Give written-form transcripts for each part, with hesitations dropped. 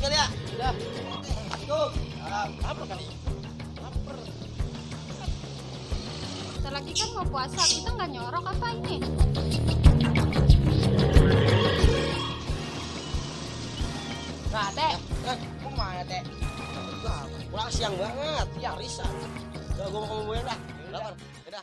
kali ya? Udah. Tuh. Lapar kali. Lapar. Bentar lagi kan mau puasa, kita nggak nyorok apa ini? Nah, Teh. Mau mana teh? Pulang siang banget. Ya, Risan. Udah, gua mau ngomongin dah. Lapar. Udah.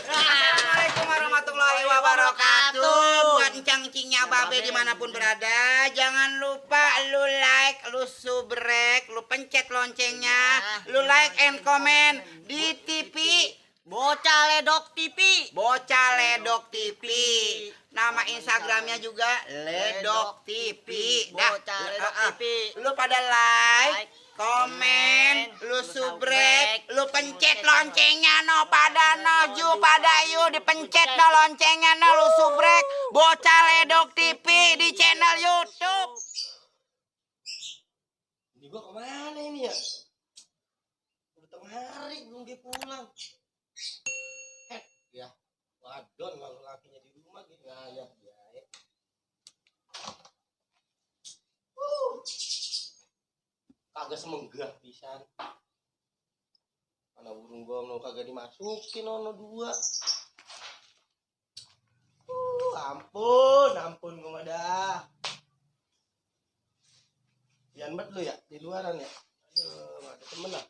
Assalamualaikum warahmatullahi wabarakatuh. Buat encang-encingnya babe dimanapun berada, jangan lupa lu like, lu subrek, lu pencet loncengnya, lu like and comment di TV Bocah Ledok TV. Bocah Ledok TV. Nama Instagramnya juga Ledok TV. Bocah Ledok TV. Lu pada like, komen, lu subrek, lu pencet loncengnya no pada no ju pada yu dipencet no loncengnya no lu subrek Bocah Ledok TV di channel YouTube. Ini gua kemana ini ya? Udah tengah hari belum dia pulang. Ya, wadon kalau lakinya di rumah gitu ngayap ya. Kagak semenggah pisan. Mana burung gua no kagak dimasukin ono dua. Ampun gua mah dah. Pian bet lu ya di luaran ya. Aduh, ada temen lah.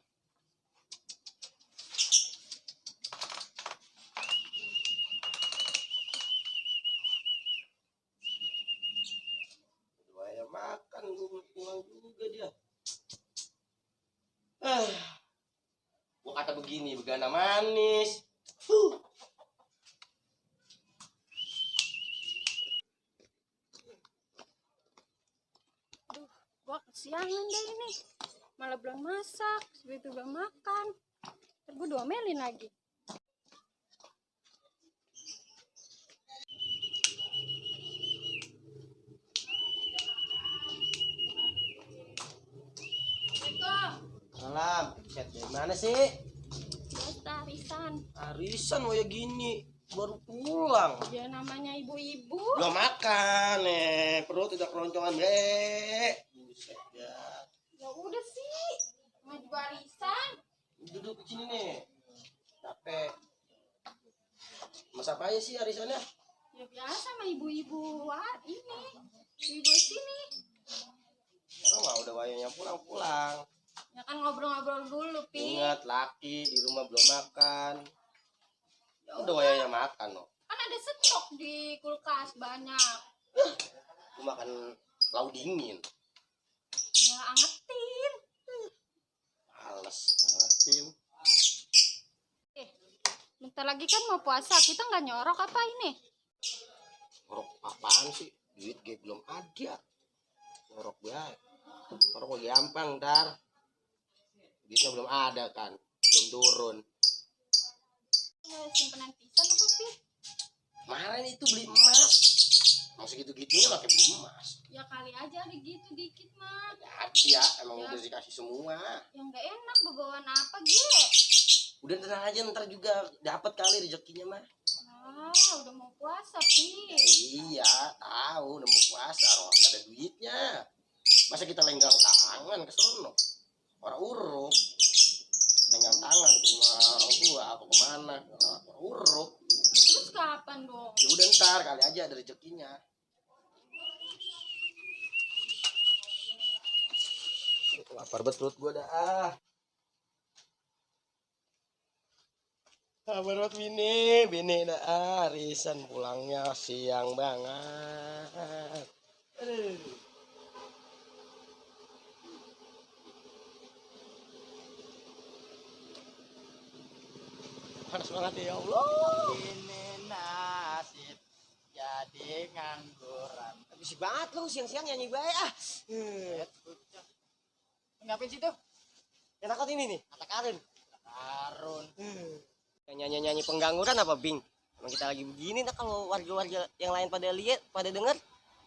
Dua makan gua pulang juga dia. Gua kata begini, begana manis. Gua kesiangan deh ini. Malah belum masak, sebegitu belum makan. Ntar gua diomelin lagi. Salam, chat dari mana sih? Biasa, Risan. Arisan mau ya gini, baru pulang. Ya namanya ibu-ibu. Belum makan, perut udah keroncongan, buset ya. Ya udah sih. Mau juga Risan. Duduk di sini nih, capek. Mas apa aja sih arisannya? Ya biasa sama ibu-ibu ini. Ibu sini. Orang mah udah wayangnya pulang. Ya kan ngobrol-ngobrol dulu, Pi. Ingat laki di rumah belum makan. Ya udah wayangnya makan loh. Kan ada stok di kulkas banyak. Lu makan lauk dingin. Ya angetin. Males makan. Bentar lagi kan mau puasa, kita nggak nyorok apa ini? Ngorok apaan sih? Duit gue belum ada. Ngorok banget. Ngorok mah gampang ntar. Duitnya belum ada kan. Belum turun. Ya, simpenan pisan apa, Pi? Kemarin itu beli emas. Mau segitu-gitunya pakai beli emas. Ya kali aja ada gitu dikit mah. Ya, emang udah dikasih semua. Yang nggak enak bawaan apa, Ge? Udah tenang aja ntar juga dapat kali rezekinya mah. Ah, udah mau puasa, Pi. Iya, tahu udah mau puasa, roh nggak ada duitnya. Masa kita lenggang tangan ke sono? Orang uruk, lenggang tangan ke rumah orang tua, aku kemana? Orang uruk. Nah, terus kapan dong? Ya udah ntar kali aja ada rezekinya. Lapar banget perut gua dah. Lapar banget bini dah. Arisan pulangnya siang banget. Aduh. Panas banget ya Allah. Ini nasib jadi ngangguran. Habis banget lu siang-siang nyanyi bae ah. Ngapain sih tuh? Enak ini nih, kata Karun. Karun. Nyanyi penggangguran apa Bing? Emang kita lagi begini nah kalau warga-warga yang lain pada lihat, pada denger.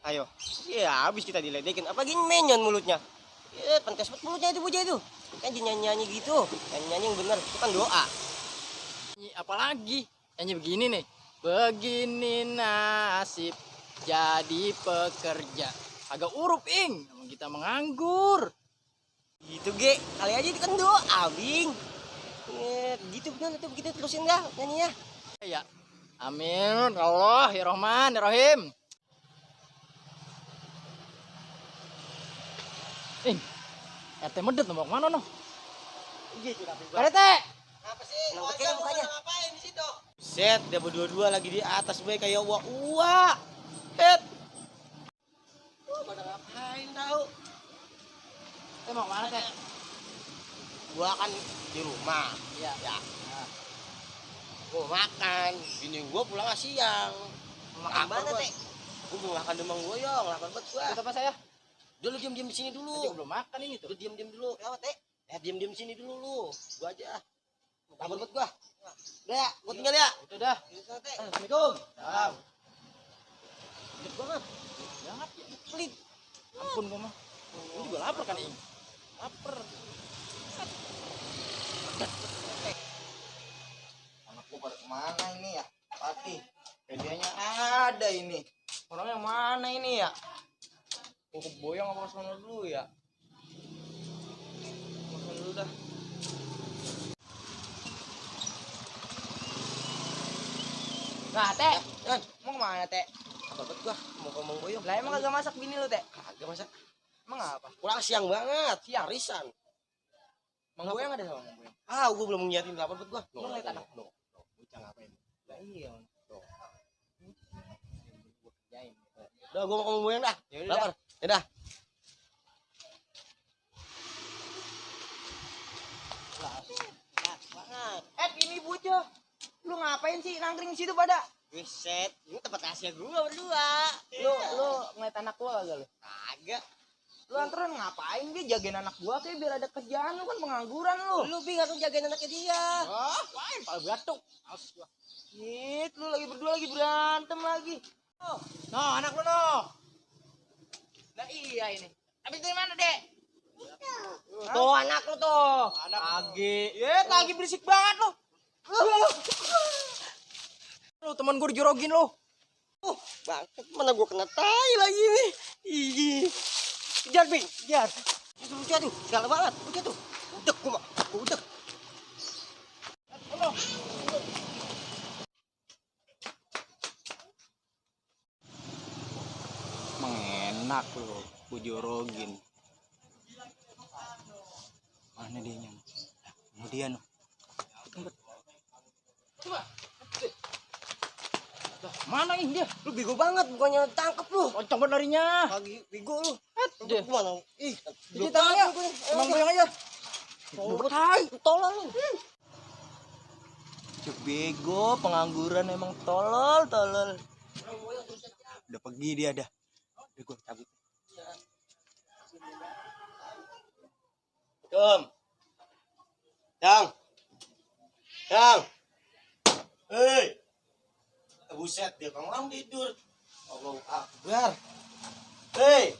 Ayo. Ya habis kita diledekin. Apalagi menyon mulutnya. Pentes banget mulutnya itu bocah itu. Kan nyanyi-nyanyi gitu. Nyanyi-nyanyi yang bener. Itu kan doa. Apalagi nyanyi begini nih. Begini nasib jadi pekerja. Agak urup ing, emang kita menganggur. Gitu ge, kali aja itu kan doa, Bing. Gitu bener tuh begitu terusin dah nyanyinya. Ya, amin, ya Allah, ya Rahman, ya Rahim. Ing, RT medet mau kemana noh? Gitu tapi Pak RT, apa sih? Nang pakai mukanya. Ngapain di situ? Set, dia berdua-dua lagi di atas bae kayak uak. Het. Pada ngapain tahu? mau kemana teh? Gua kan di rumah. Iya. Ya. Gua makan. Bini gua pulang siang. Makan mana teh? Gua mau makan demang goyong, lapar banget gua. Itu apa saya? Dulu diam-diam di sini dulu. Aja belum makan ini tuh. Lu diam-diam dulu. Kenapa, Teh? Diam-diam sini dulu lu. Gua aja. Lapar banget gua. Udah ya, gua tinggal ya. Itu dah. Assalamualaikum. Salam. Gede banget. Jangan ya. Pelit. Ampun gua mah. Ini juga lapar kan ini. Lapar. Anak gua pada kemana ini ya? Pati. Medianya ada ini. Orangnya mana ini ya? Gua keboyong apa sono dulu ya? Sono dulu dah. Nah, teh. Kan, Mau kemana teh? lapar banget gua. Mau ngomong goyong. Lah emang kagak masak bini lu teh? Kagak masak. Emang apa? Pulang siang banget. Siang arisan. Mang Boyang ada sama Mang Boyang? Ah, gua belum nyiapin lapar banget gua. Lu ngeliat anak lu. Bocah ngapain? Lah iya. Gua kerjain. Udah gua mau ngomong goyong dah. Yaudah. Lapar. Yaudah. Banget. Ini bocah. Lu ngapain sih nangkring situ pada? Wiset, ini tempat rahasia gua berdua. Lu ngeliat anak gua kagak lu? Kagak. Lu anterin ngapain dia jagain anak gua kayak biar ada kerjaan lu kan pengangguran lu. Lu bingung harus jagain anaknya dia. Wah, main pala batuk. Awas gua. Nyit, lu lagi berdua lagi berantem lagi. Oh, no, anak lu no. Nah iya ini. Habis dari mana, Dek? Tuh anak lu tuh. Anak lagi. Lagi berisik banget lu. Lu teman gua dijorogin lu. Bangket, mana gua kena tai lagi nih. Ih. Kejar, Bing, kejar. Itu lucu tuh, segala banget. Lucu tuh. Udek gua mah. Udek. Mengenak lu, gua jorogin. Mana dia nya? Kemudian coba. Lah, mana ini dia? Lu bego banget, bukannya tangkep lu. Kencang banget larinya. Lagi bego lu. Dia. Gimana? Ih, Cuci tangannya. Emang goyang aja. Tai, tolong lu. Cuk bego, pengangguran emang tolol. Udah pergi dia dah. Udah gua cabut. Yang. Hei. Buset, dia kan orang tidur. Allahu Akbar. Hei.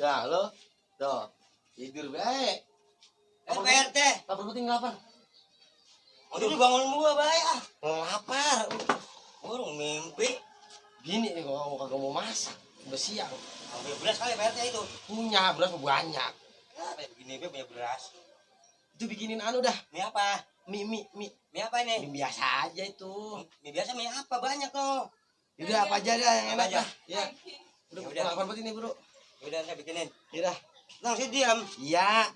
Ya, lo. Tuh. Tidur baik. PRT. Lapar penting lapar. Udah bangun gua baik ah. Lapar. Gua mimpi. Gini nih gua kagak mau masak. Udah siang. Ambil beras kali PRT itu. Punya beras banyak. Kayak begini gue punya beras. Itu bikinin anu dah. Mie apa? Mie apa ini? Mie biasa aja itu. Mie biasa mie apa banyak loh. Udah apa aja dah yang enak dah. Ya. Udah lapar banget ini, Bro. Udah saya bikinin. Udah. Langsung diam. Iya.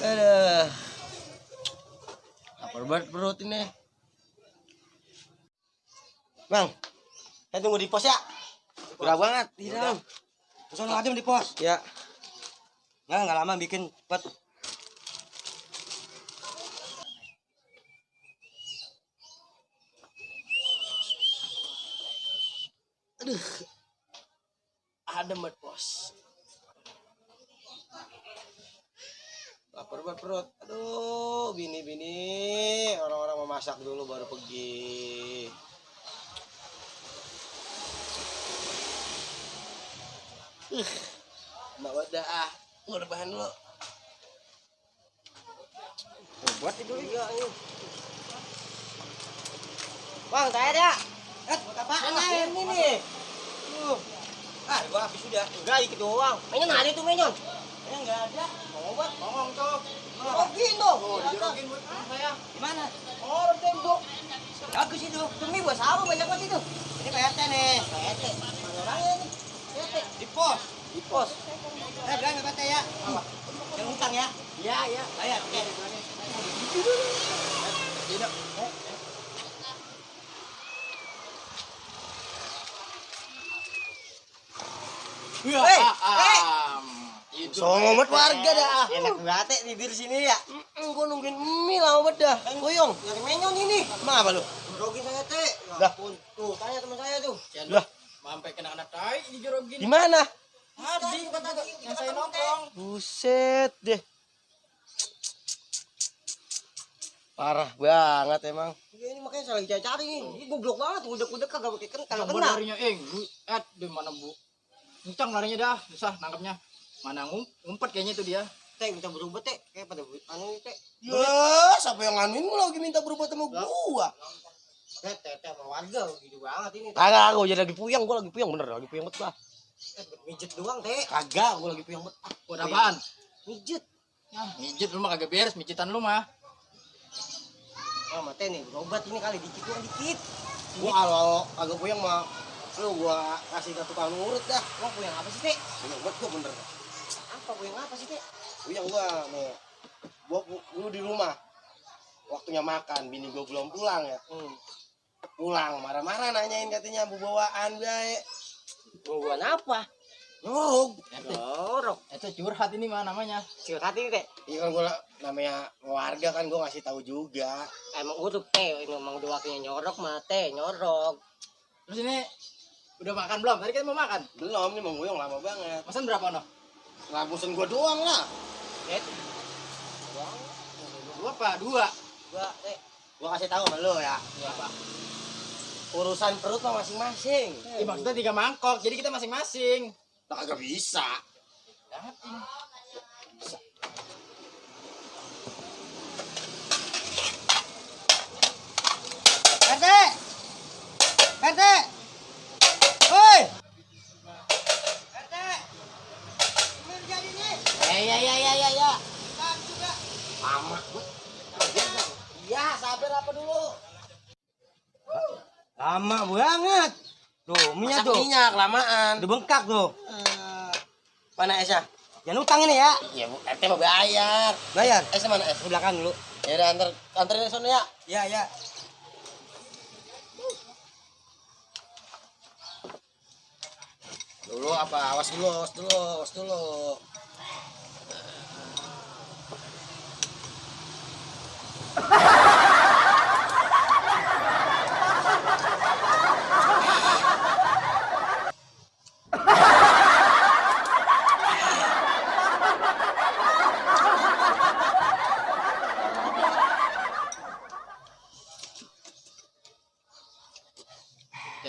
Aduh. Lapar banget perut ini. Bang, saya tunggu di pos ya. Gerah banget. Iya. Terus aja di pos. Ya. Nggak lama bikin cepet. Aduh. Adem banget pos. Lapar banget perut. Aduh, bini. Orang-orang mau masak dulu baru pergi. Mbak wadah ah, mau rebahan dulu. Buat tidur ya, ayo. Bang, saya ada. Buat apaan? Ini nih. Gua habis sudah. Enggak, dikit doang. Menyon ada tuh menyon. Enggak ada. Obat. Ngomong, Cok. Rogin dong. Dirokin buat saya. Gimana? Orang tembok. Bagus itu. Demi buat apa banyak banget itu? Ini PRT nih. PT. Mana orangnya nih? PT. Di pos. Di pos. Bilang PRT ya. Yang hutang ya. Iya, iya. Bayar. Oke. Tidak. Hey, Itu. Somat warga dah. Enak banget tidur sini ya. Gua nungguin mie lama banget dah. Goyong, nyari menyon ini. Emang apa lu? Rogin saya teh. Dah. Tuh, tanya teman saya tuh. Lah, sampai kena tai di jorogin. Di mana? Tadi yang saya nongkrong. Buset deh. Parah banget emang. Ya, ini makanya saya lagi cari nih. Ini goblok banget, udah kagak pakai kagak Kabur kena. larinya, Bu. Di mana, Bu? Kencang larinya dah, susah nangkapnya. Mana ngumpet kayaknya itu dia. Teh minta berubah teh, kayak pada anu teh. Ya, siapa yang nganuin lu lagi minta berbuat sama gua? Teh sama warga gitu banget ini. Kagak, gua jadi lagi puyeng, gua lagi puyeng bener, lagi puyeng banget lah. Mijet doang teh. Kagak, gua lagi puyeng banget. Buat apaan? Mijet. Mijet lu mah kagak beres, mijitan lu mah. Oh, mate nih, berobat ini kali dikit doang dikit. Gua kalau agak puyeng mah lu gua kasih ke tukang urut dah. Mau puyeng apa sih teh? Puyeng banget gua bener. Apa puyeng apa sih teh? Puyeng gua nih. Gua di rumah. Waktunya makan, bini gua belum pulang ya. Pulang marah-marah nanyain katanya bu bawaan bae. Bukan apa? Nyorog. Jorok. Itu curhat ini mah namanya. Sikat ini teh. Iya kan gua namanya warga kan gua ngasih tahu juga. Emang udah teh, ini emang udah waktunya nyorok mate, nyorok. Terus ini udah makan belum? Tadi kan mau makan. Belum nih Mang Boyong lama banget. Pesan berapa no? Ngabusen gua doang lah. Dua apa? Dua. Gua teh. Gua kasih tahu sama lu ya. Apa? Urusan perut mah masing-masing. Iya maksudnya 3 mangkok, jadi kita masing-masing. Tak kagak bisa. RT! RT! Woi! RT! Ini jadi nih. Ya. Kan juga. Lama. Iya, sabar apa dulu? Lama banget. Tuh, Masak minyak lamaan. Udah bengkak tuh. Mana esnya? Jangan utang ini ya. Iya, Bu. RT mau bayar. Bayar. Es mana es? Di belakang dulu. Ya udah anterin sono ya. Ya, ya. Dulu apa? Awas dulu.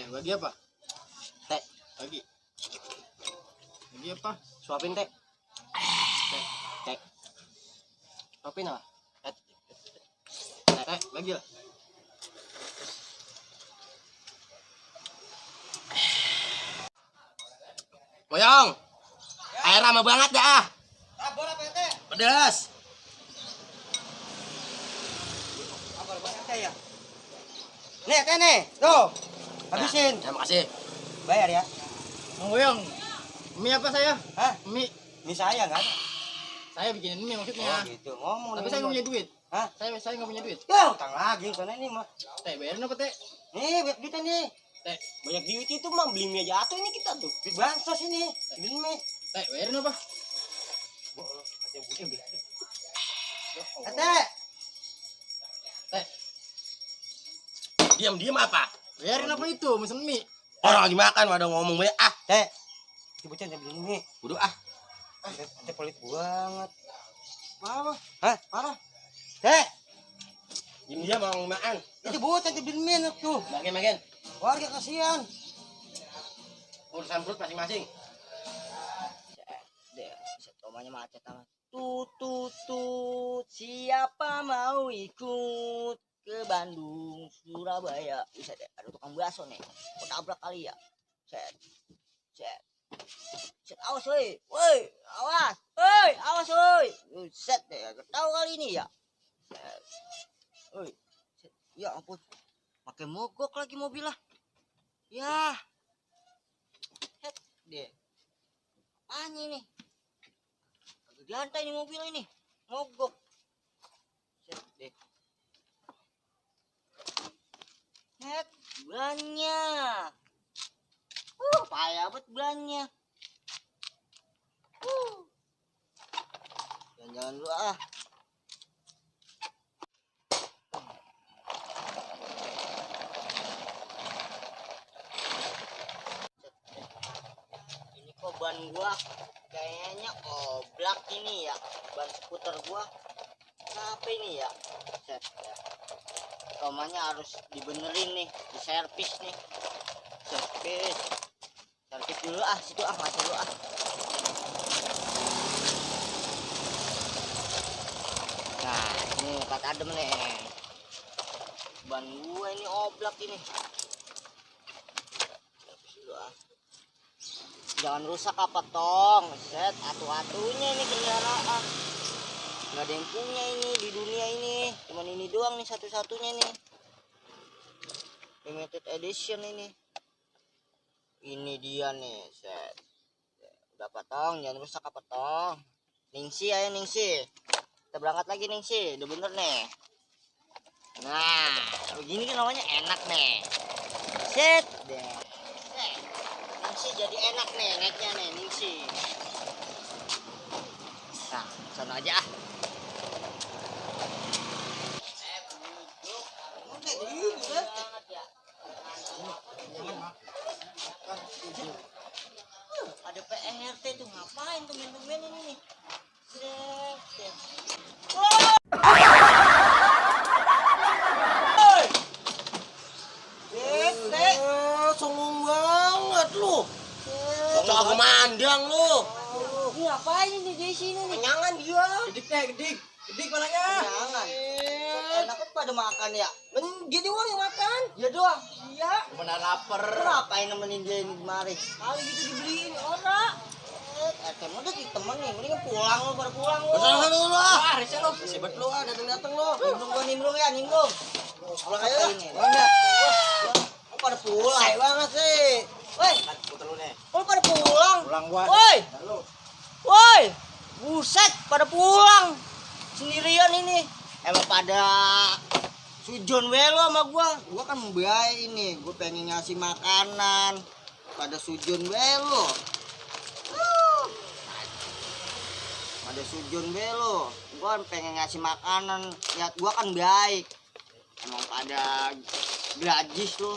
Bagi apa? Teh, Bagi. Bagi apa? suapin teh. Teh. Suapin apa? Bagi lah. Boyong. Air lama banget dah. Sabar apa RT? Pedas. Sabar banget teh ya. Nih, teh nih. Tuh. Habisin. Ya makasih. Bayar ya. Mang Boyong, mie apa saya? Hah? Mie. Ini saya enggak ada. Saya bikinin mie maksudnya. Oh, gitu. Ngomong. Tapi saya nggak punya duit. Hah? Saya nggak punya duit. Ya, utang lagi sana ini mah. Teh, bayarin apa teh? Nih, banyak duit nih. Teh, Banyak duit itu mah beli mie aja atuh ini kita tuh. Duit bansos ini. Beli mie. teh, bayarin apa? Teh. Teh, Diam apa? bayarin apa itu? Mesen mie. Orang lagi makan pada ngomong banyak. Teh. Itu bocah yang beli mie. Udah Teh pelit banget. Apa? Hah? Parah. Teh. Dia mau makan. Itu bocah yang beli mie tuh. Makin. Warga kasihan. Urusan perut masing-masing. Deh, tomanya macet amat. Tut, siapa mau ikut ke Bandung, Surabaya. Bisa deh, ada tukang bakso nih. Kau tabrak kali ya. Set. Set. Set, awas woi. Woi, awas. Woi, awas woi. Set deh, tahu kali ini ya. Set. Woi. Set. Ya ampun. Pakai mogok lagi mobil lah. Ya. Set deh. Apanya ini? Diantai nih mobil ini. Mogok. Set deh. Set, bulannya. Payah banget bulannya. Jangan dulu ah. Ini kok ban gua kayaknya oblak ini ya. Ban skuter gua. Kenapa ini ya? Set ya. Romanya harus dibenerin nih, diservis nih. Servis dulu ah, situ ah, masih dulu ah. Nah, ini empat adem nih. Ban gua ini oblak ini. Servis dulu ah. Jangan rusak apa tong. Set, atu-atunya ini kendaraan. Nggak ada yang punya ini di dunia ini. Cuman ini doang nih satu-satunya nih. Limited edition ini. Ini dia nih, set. Udah potong, jangan rusak apa tong. Ningsi ayo Ningsi. Kita berangkat lagi Ningsi, udah bener nih. Nah, begini kan namanya enak nih. Set deh. Set. Ningsi jadi enak nih, naiknya nih Ningsi. Nah, sana aja ah. Ada PRT tuh ngapain tuh main ini nih? Set. Songong banget lu. Cok kemandang lu. Ini ngapain ini di sini nih? Kenyangan dia. Gedik deh, gedik. Gedik mananya? Jangan. Enak kan pada makan ya. Dia doang yang makan. Ya doang. Iya. Mana lapar. Ngapain nemenin dia ini kemari? Kali gitu dibeliin orang. Kamu udah temen nih, mendingan pulang lu, pada pulang lu. Udah lu lah. Wah, resep lo. Sibet lu ah, datang lu. Nimbrung ya, nimbrung. Pulang aja lah. Ini. Pulang dah. Kok pada pulang? Say banget sih. Woi, Putar lu nih. kok pada pulang? Pulang gua. Woi, woi, buset, pada pulang sendirian ini. Emang pada sujon welo sama gua kan membiayai ini, gua pengen ngasih makanan, pada sujon welo. Pada sujon welo, gua pengen ngasih makanan, lihat gua kan baik. Emang pada grajis lu.